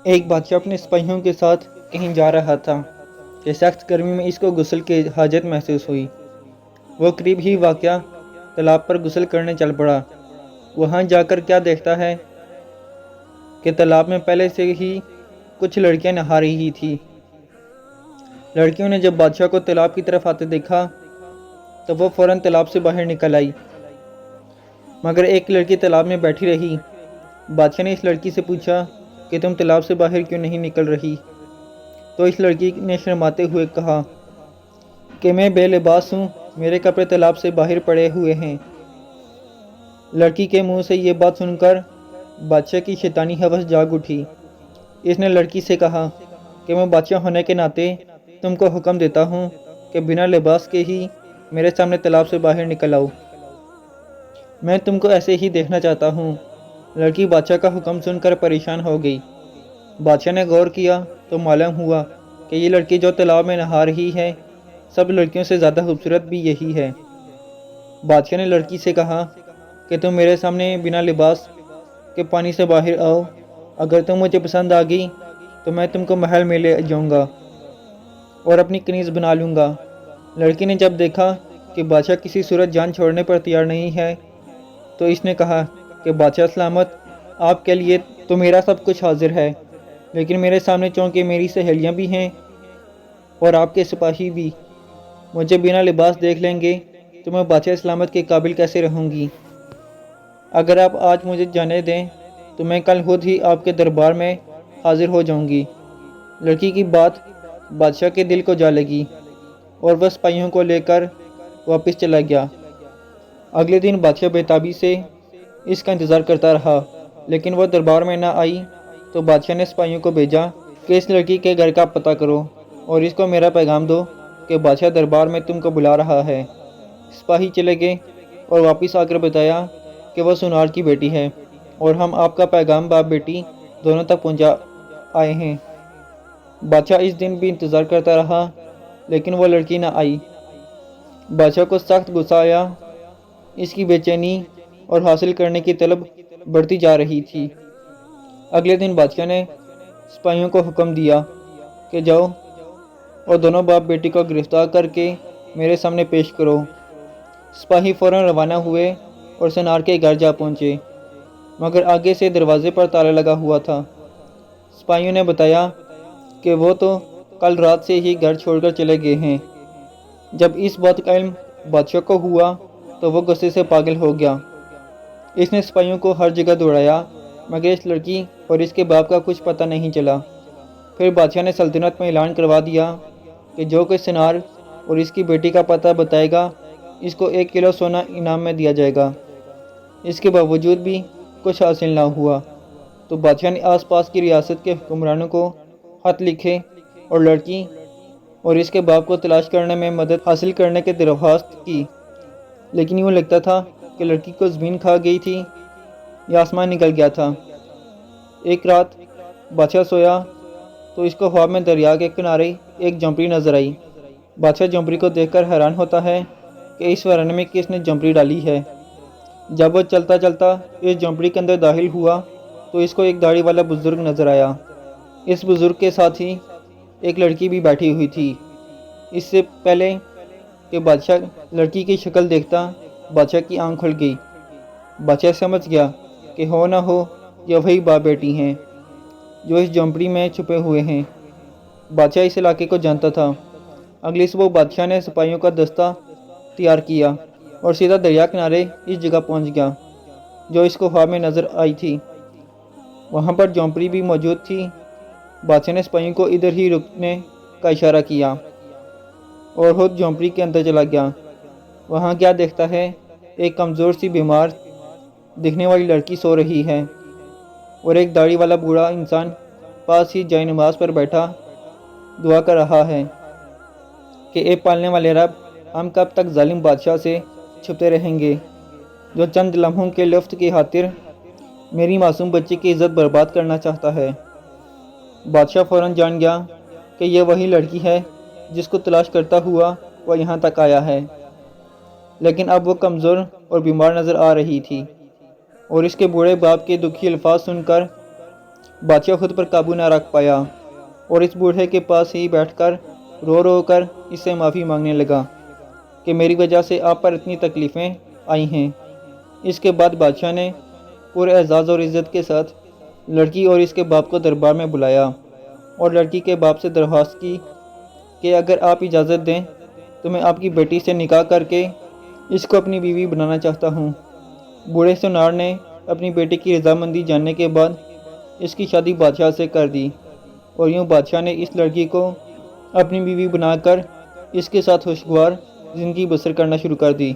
ایک بادشاہ اپنے سپاہیوں کے ساتھ کہیں جا رہا تھا کہ سخت گرمی میں اس کو غسل کی حاجت محسوس ہوئی۔ وہ قریب ہی واقع تالاب پر غسل کرنے چل پڑا۔ وہاں جا کر کیا دیکھتا ہے کہ تالاب میں پہلے سے ہی کچھ لڑکیاں نہا رہی تھی۔ لڑکیوں نے جب بادشاہ کو تالاب کی طرف آتے دیکھا تو وہ فوراً تالاب سے باہر نکل آئی، مگر ایک لڑکی تالاب میں بیٹھی رہی۔ بادشاہ نے اس لڑکی سے پوچھا کہ تم تالاب سے باہر کیوں نہیں نکل رہی؟ تو اس لڑکی نے شرماتے ہوئے کہا کہ میں بے لباس ہوں، میرے کپڑے تالاب سے باہر پڑے ہوئے ہیں۔ لڑکی کے منہ سے یہ بات سن کر بادشاہ کی شیطانی ہوس جاگ اٹھی۔ اس نے لڑکی سے کہا کہ میں بادشاہ ہونے کے ناطے تم کو حکم دیتا ہوں کہ بنا لباس کے ہی میرے سامنے تالاب سے باہر نکل آؤ، میں تم کو ایسے ہی دیکھنا چاہتا ہوں۔ لڑکی بادشاہ کا حکم سن کر پریشان ہو گئی۔ بادشاہ نے غور کیا تو معلوم ہوا کہ یہ لڑکی جو تالاب میں نہا رہی ہے سب لڑکیوں سے زیادہ خوبصورت بھی یہی ہے۔ بادشاہ نے لڑکی سے کہا کہ تم میرے سامنے بنا لباس کے پانی سے باہر آؤ، اگر تم مجھے پسند آ گئی تو میں تم کو محل میں لے جاؤں گا اور اپنی کنیز بنا لوں گا۔ لڑکی نے جب دیکھا کہ بادشاہ کسی صورت جان چھوڑنے پر تیار نہیں ہے تو اس نے کہا کہ بادشاہ سلامت، آپ کے لیے تو میرا سب کچھ حاضر ہے، لیکن میرے سامنے چونکہ میری سہیلیاں بھی ہیں اور آپ کے سپاہی بھی مجھے بنا لباس دیکھ لیں گے تو میں بادشاہ سلامت کے قابل کیسے رہوں گی؟ اگر آپ آج مجھے جانے دیں تو میں کل خود ہی آپ کے دربار میں حاضر ہو جاؤں گی۔ لڑکی کی بات بادشاہ کے دل کو جا لگی اور وہ سپاہیوں کو لے کر واپس چلا گیا۔ اگلے دن بادشاہ بےتابی سے اس کا انتظار کرتا رہا، لیکن وہ دربار میں نہ آئی تو بادشاہ نے سپاہیوں کو بھیجا کہ اس لڑکی کے گھر کا پتہ کرو اور اس کو میرا پیغام دو کہ بادشاہ دربار میں تم کو بلا رہا ہے۔ سپاہی چلے گئے اور واپس آ کر بتایا کہ وہ سونار کی بیٹی ہے اور ہم آپ کا پیغام باپ بیٹی دونوں تک پہنچا آئے ہیں۔ بادشاہ اس دن بھی انتظار کرتا رہا لیکن وہ لڑکی نہ آئی۔ بادشاہ کو سخت غصہ آیا، اس کی بے چینی اور حاصل کرنے کی طلب بڑھتی جا رہی تھی۔ اگلے دن بادشاہ نے سپاہیوں کو حکم دیا کہ جاؤ اور دونوں باپ بیٹی کو گرفتار کر کے میرے سامنے پیش کرو۔ سپاہی فوراً روانہ ہوئے اور سونار کے گھر جا پہنچے، مگر آگے سے دروازے پر تالا لگا ہوا تھا۔ سپاہیوں نے بتایا کہ وہ تو کل رات سے ہی گھر چھوڑ کر چلے گئے ہیں۔ جب اس بات کا علم بادشاہ کو ہوا تو وہ غصے سے پاگل ہو گیا۔ اس نے سپاہیوں کو ہر جگہ دوڑایا مگر اس لڑکی اور اس کے باپ کا کچھ پتہ نہیں چلا۔ پھر بادشاہ نے سلطنت میں اعلان کروا دیا کہ جو کوئی سونار اور اس کی بیٹی کا پتہ بتائے گا اس کو 1 کلو سونا انعام میں دیا جائے گا۔ اس کے باوجود بھی کچھ حاصل نہ ہوا تو بادشاہ نے آس پاس کی ریاست کے حکمرانوں کو خط لکھے اور لڑکی اور اس کے باپ کو تلاش کرنے میں مدد حاصل کرنے کی درخواست کی، لیکن یوں لگتا تھا کہ لڑکی کو زمین کھا گئی تھی یا آسمان نکل گیا تھا۔ ایک رات بادشاہ سویا تو اس کو خواب میں دریا کے کنارے ایک جھونپڑی نظر آئی۔ بادشاہ جھونپڑی کو دیکھ کر حیران ہوتا ہے کہ اس ویرانے میں کس نے جھونپڑی ڈالی ہے۔ جب وہ چلتا چلتا اس جھونپڑی کے اندر داخل ہوا تو اس کو ایک داڑھی والا بزرگ نظر آیا۔ اس بزرگ کے ساتھ ہی ایک لڑکی بھی بیٹھی ہوئی تھی۔ اس سے پہلے کہ بادشاہ لڑکی کی شکل دیکھتا بادشاہ کی آنکھ کھل گئی۔ بادشاہ سمجھ گیا کہ ہو نہ ہو یہ وہی باپ بیٹی ہیں جو اس جھونپڑی میں چھپے ہوئے ہیں۔ بادشاہ اس علاقے کو جانتا تھا۔ اگلی صبح بادشاہ نے سپاہیوں کا دستہ تیار کیا اور سیدھا دریا کنارے اس جگہ پہنچ گیا جو اس کو خواب میں نظر آئی تھی۔ وہاں پر جھونپڑی بھی موجود تھی۔ بادشاہ نے سپاہیوں کو ادھر ہی رکنے کا اشارہ کیا اور خود جھونپڑی کے اندر چلا گیا۔ وہاں کیا دیکھتا ہے، ایک کمزور سی بیمار دکھنے والی لڑکی سو رہی ہے اور ایک داڑھی والا بوڑھا انسان پاس ہی جائے نماز پر بیٹھا دعا کر رہا ہے کہ اے پالنے والے رب، ہم کب تک ظالم بادشاہ سے چھپتے رہیں گے جو چند لمحوں کے لطف کی خاطر میری معصوم بچی کی عزت برباد کرنا چاہتا ہے۔ بادشاہ فوراً جان گیا کہ یہ وہی لڑکی ہے جس کو تلاش کرتا ہوا وہ یہاں تک آیا ہے، لیکن اب وہ کمزور اور بیمار نظر آ رہی تھی اور اس کے بوڑھے باپ کے دکھی الفاظ سن کر بادشاہ خود پر قابو نہ رکھ پایا اور اس بوڑھے کے پاس ہی بیٹھ کر رو کر اس سے معافی مانگنے لگا کہ میری وجہ سے آپ پر اتنی تکلیفیں آئی ہیں۔ اس کے بعد بادشاہ نے پورے اعزاز اور عزت کے ساتھ لڑکی اور اس کے باپ کو دربار میں بلایا اور لڑکی کے باپ سے درخواست کی کہ اگر آپ اجازت دیں تو میں آپ کی بیٹی سے نکاح کر کے اس کو اپنی بیوی بنانا چاہتا ہوں۔ بوڑھے سونار نے اپنی بیٹی کی رضامندی جاننے کے بعد اس کی شادی بادشاہ سے کر دی اور یوں بادشاہ نے اس لڑکی کو اپنی بیوی بنا کر اس کے ساتھ خوشگوار زندگی بسر کرنا شروع کر دی۔